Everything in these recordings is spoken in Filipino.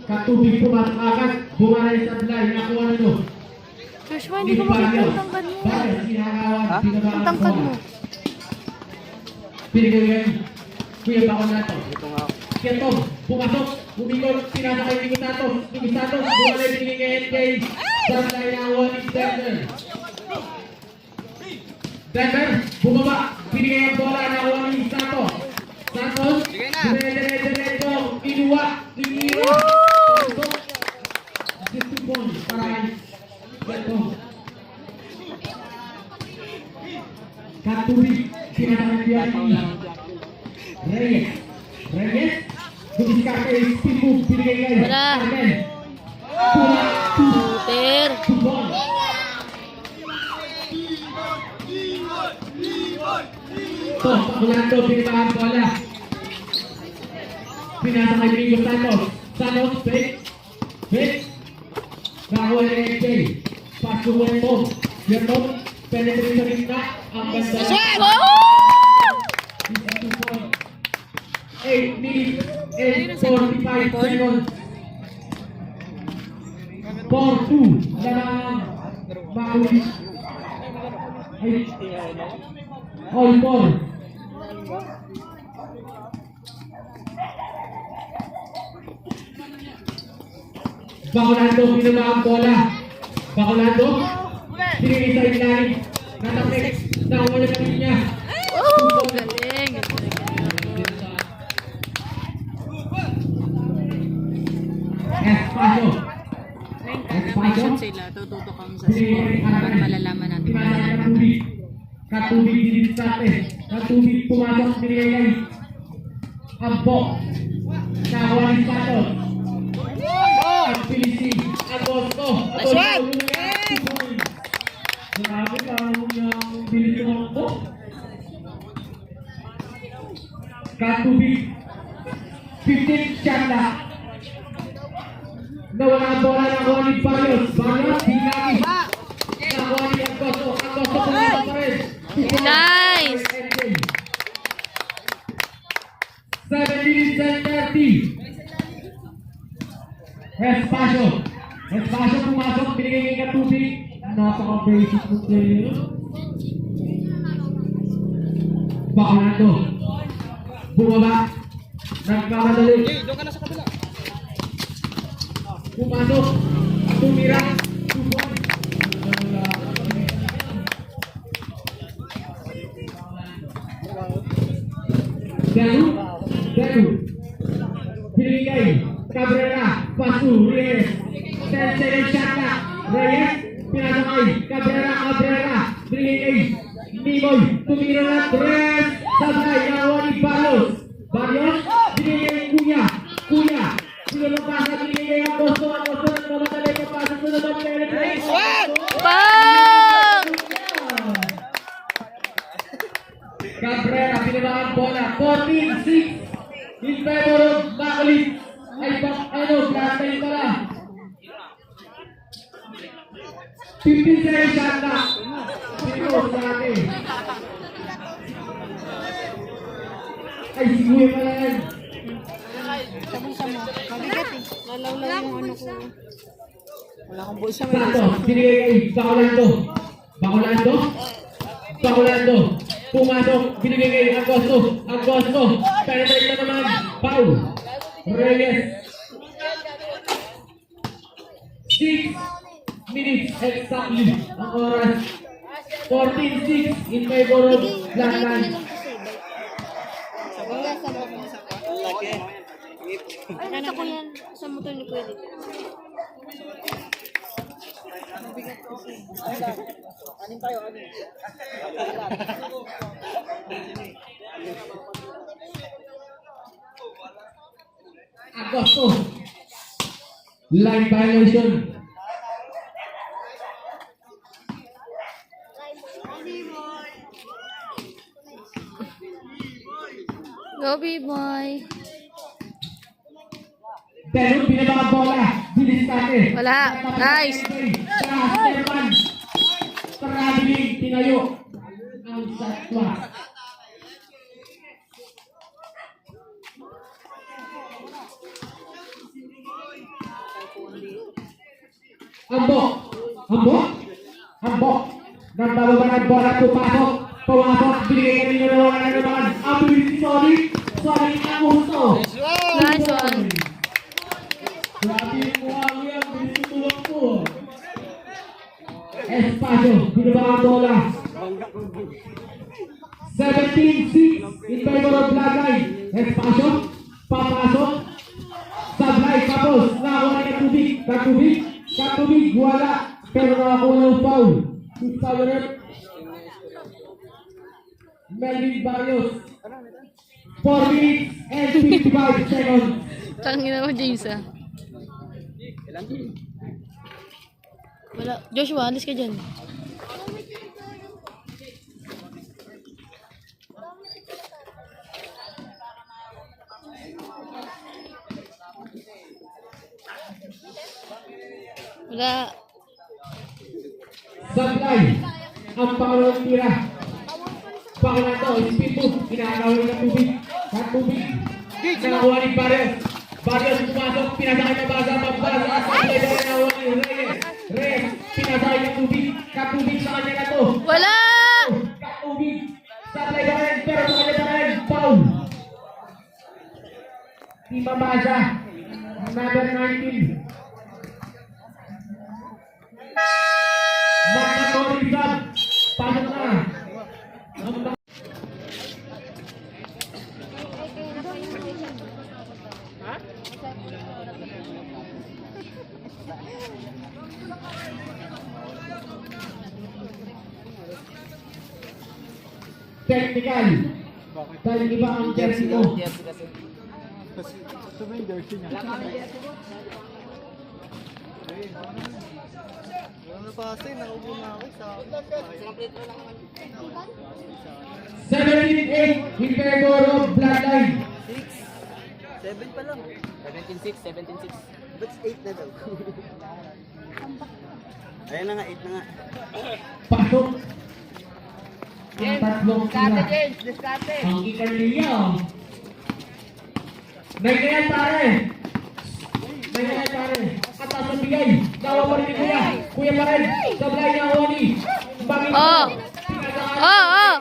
Katubig pumasok agad. Bumalay sa line. Nakuha na mo. Joshua, hindi ko makita ang tangkad mo. Ang tangkad mo. Pinigyan. Kuya bako na ito. Kaya pumasok. Bumikot. Pinasakay ni Gustatos. Bumalay pinigyan kay sa line na 1 Denver. Denver. Bumaba. Pinigyan ang bola na 1 Santos. Santos. Dire-diretso. Inuwa. Katubig, pinakagyan ni Reyes, bumisika kay spin move, binigay kay Carmen. Shooter. Pakulando, pinitahan bola. Pinasa kay Mingo Santos, fake. Nakuha ni MJ. Pass to Wetong. Penetrate sa gitna. Ang ganda. 8 minutes and 45 seconds. 4-2. Lang Maui. All 4. Bacolando, pinaba ang bola. Bacolando, pinili sa ilalim. Natapik, nakuha na kami niya. Galing. Espacio. Animation sila, tututok ang sa score para malalaman natin. Katubig dinisate. Katubig pumasok, pinigay. Ampo. Nakuha ni Santos. Ang Pilisig, Agosto. Grabe ka yung bilis ng ako. Katubig 15 shot na. Nawala ang bola ng Juan Barrios. Dinami. Nakuha ni Agosto. Agosto pumasok pa rin. Nice! 7 minutes and 30. Espacio pumasok, binigay kay Katubig. Napaka-basic mo player. Bacolando. Bumaba. Nagkamadali. Doon ka na sa kabila. Pumasok. Tumira. Daru. Binigay. Cabrera. Pasu. Reyes. 10 seconds shot na. Reyes. Pinasakay. Cabrera. Binigay. Nimoy. Tumira na. Tres. Sabay. Nakuha ni Barrios. Binigay Kuya. Pinapasa. Binigay ang Agosto. Nagmamadali. Papasok na naman. Bang! Cabrera, pinaba ang bola. 14-6. In favor of Macalit. Plantay pala. 15 seconds shot na. Sino sa atin? Ay, siguro pala yan. Mabigat eh. Lalaw yung ano ko. Wala akong bulsa. Santo, binigay kay Bacolando. Pumasok, binigay kay Agosto. Penetrate na naman. Paul. Reyes. 6 minutes exactly ang oras. 14-6 in favor of Blackman. Nakita ko yan sa motor ni Kuya dito. Anin tayo. Agosto. Line violation. Go, B-boy. Pero pinabaka bola. Bilis natin. Wala. Nice. Traveling. Tinayo. Ang satwa. Ambok. Ambok. Ambok. Nang bababa ng bola, pupasok. Pumasok. Binigay kanina na wala na naman. Ang bilis ni Solid. Solid ang gusto. Nice one. Grabe yung mukha mo yan. Bilis yung tulog po. Espacio. Binaba ang bola. 17-6 in favor of Blagay. Espacio. Papasok. Sablay. Tapos. Nakakuha ni Katubig. Katubig. Wala. Pero nakakuha ng foul. Foul. Melvin Barrios. 4 minutes and 55 seconds. Tangina mo, James ah. Wala. Joshua, alis ka dyan. Wala. Sablay. Ang pangalawang tira. Pangalan to, speed move. Kinakawin ng tubig. Katubig. Nakakuha ni Barrios. Barrios pumasok. Pinasakay na basa. Magbasa. Sablay na nakakuha ni Reyes. Reyes. Pinasakay ng tubig. Katubig sa kanya na to. Wala! Katubig. Sablay na rin. Pero sa kanya na rin. Foul. Di mabasa. Number 19. Magna Rizal. Pasok na. Technical. Dahil iba ang jersey mo. Ito ba yung jersey niya? Wala na pa kasi, nakaupo na ako sa... 17-8 in favor of Bloodline. 7 pa lang. 17-6, 17-6. Ba't 8 na daw? Ayan na nga, 8 na nga. Pasok. Ang tatlong tira. Diskarte! Ang ikanilya. May kaya pare. May kaya pare. Atas ang bigay. Nawa pa rin ni Kuya. Kuya pa rin. Sablay na Oni. Bangin Oh. Oh, oh.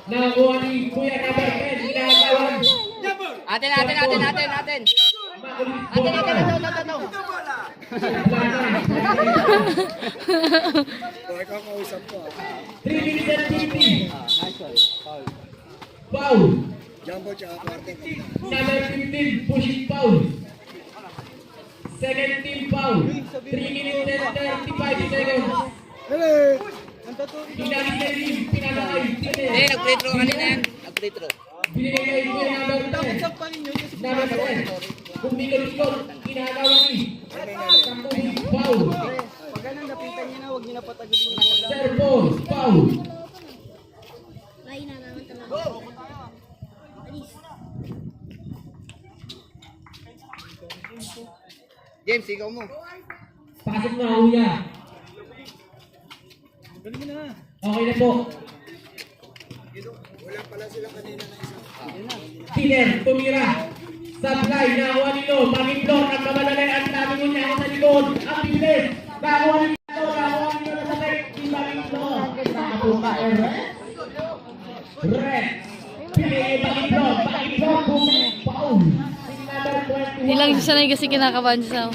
Nakuha ni Kuya number 10. Ginagawan. Atin! Atin! Ikaw kausap ko. 3 minutes and 50. Nice one. Foul. Foul. Jumbo tsaka kwarte. Number 15, pushing foul. Second team foul. 3 minutes and 35 seconds. Pinalik na rin, pinalakay. Nag-free throw kanina yan. Nag-free throw. Binigay kay Kuya number 10. Number 10. Kung mikot-mikot, kinagawa ni. Kampung foul. Pag ganun, napitan niyo na, huwag niyo na patagalin yung bola. Servo, foul. James, ikaw mo. Pasok na, Kuya. Okay na po. Wala pala sila kanina na isa. Tiner, tumira. Sablay, nakuha nilo. Pag-iplot, ang kamadalay. Ang dami mo niya ako sa likod. Ang bilis. Nakuha nilo. Nakuha nilo na sa leg. Di pag-iplot. Nakapunta, Red. Pili, pag-iplot. Pag-iplot, foul. Number 21. Hindi lang siya sanay kasi kinakabahan siya.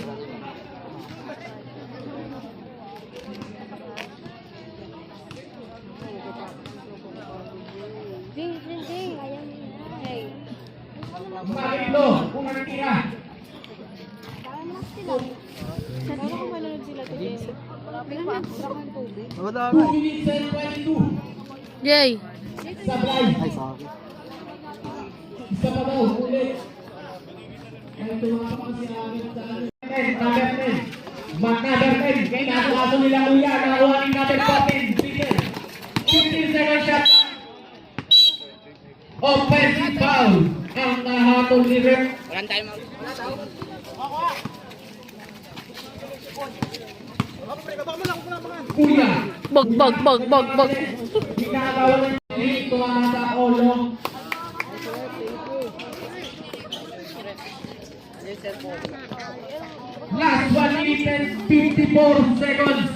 Pag-iplot, unang tira. Wala 2 minutes and 22. Yay! Sablay. Ay, sa akin. Isa pa daw, ulit. Ay, tumama kasi agad sa akin. Number 10. Number 10. Kinakaso nila Kuya. Nakuha ni number 14. Peter. 15 second shot. Offensive foul. Ang nahatol ni Rep. Walang time out. Kuya. Bog. Inagawan ng ito ang sa Olo. Last 1 minute and 54 seconds.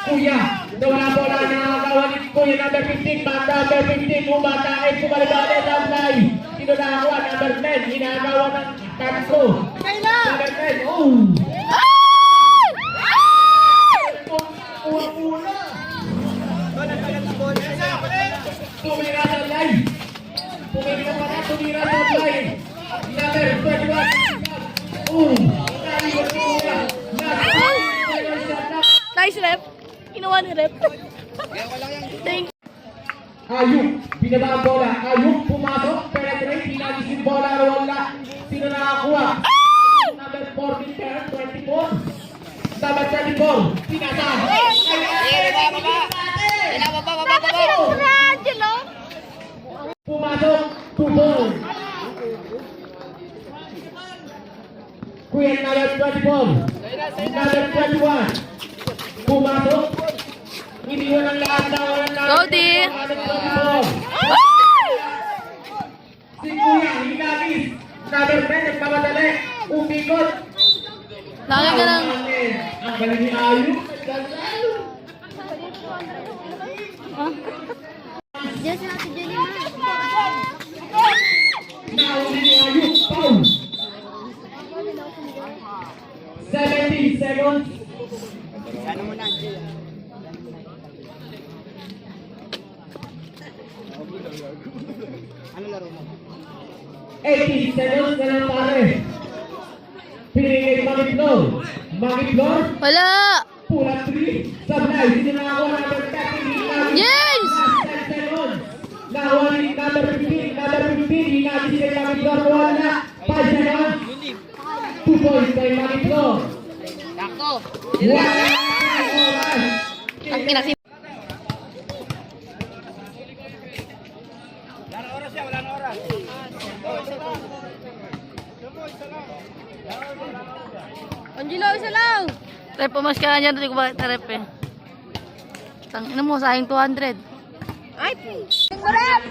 Kuya, nawala bola na nakagawa ni Kuya number 15, number 15, umatakin, sumalibali, Ramlay. Sino nakakuha? Number 10, inagawa ng Tanso. Number 10, oh! Una-una! Tumira sa line. Tumira pa na, tumira sa line. Number 21. Naiwan si Kuya. Nice rep. Kinuha ni rep. Thank you. Ayuk, binaba ang bola. Ayuk, pumasok, penetrate, pinagis yung bola, wala. Sino nakakuha? Number 14, 24. Number 24, pinasa. Pumasok, tubol. Kuya number 24. Number 21. Pumasok. Iniwan ang lahat na walang lahat. Go, D. Number 24. Si Kuya, hinagis. Number 10, nagpamadali. Umikot. Lagi ka lang. Ang galing ni Ayuk. Diyan si Ate Jenny. Nahuli ni Ayuk. Foul. 17 seconds. Ano mo na, Jay? Ano laro mo? 18 seconds na lang pare. Pinigay Magitlor. Magitlor. Wala. Pull-up 3. Sablay. Sino nakakuha number 13? Yes! Last 10 seconds. Nakuha ni number 15. Number 15. Hinagis si Magitlor. Wala. 5 seconds. 2 points kay Magitlor. Sakto! Wala. Ang kinasi. Angelo, isa lang. Rep, pumas ka na dyan. Hindi ko bakit na rep eh. Tangina mo, sayang 200. Ay, rep!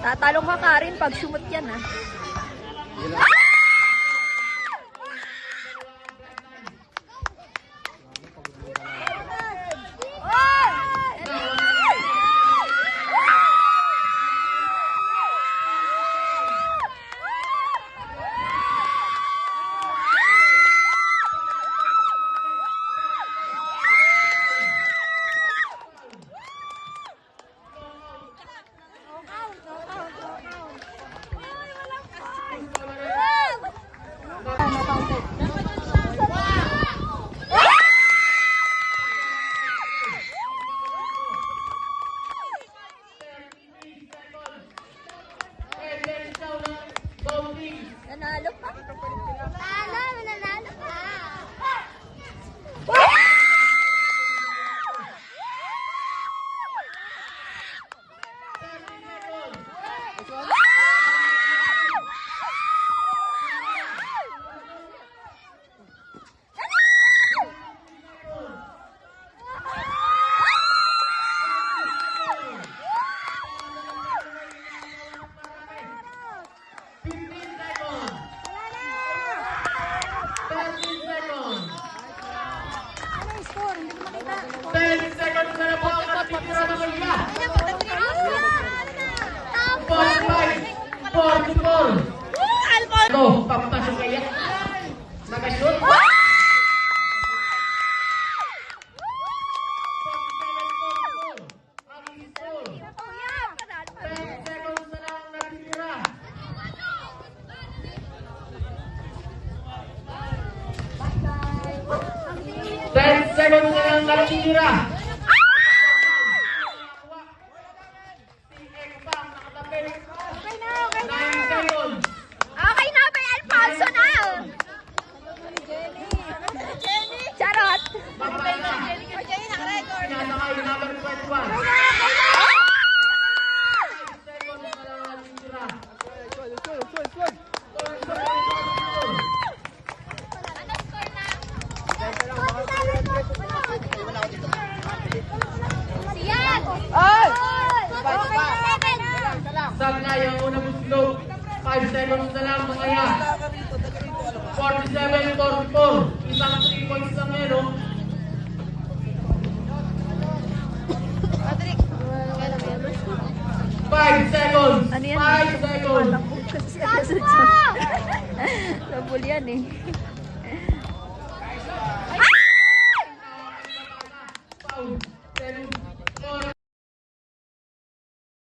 Tatalong ka Karin pag sumot yan ah. Nanalo ka? Nanalo ka! Ano yung score? Hindi ko makita. 10 seconds na lang po ang natitira ng Liga. 45, 44. Ito, papasok kaya. Nakashoot. Ang score. natitira. Okay na, may Alfonso na! Charot! Siyan! Ay! Sagna yung unang buslog. 5 seconds na lang mga yan. 47-44. Isang 3 points lang yan, no? Patrick! 5 seconds. Ano yan? 5 seconds. Sabol yan eh. Foul.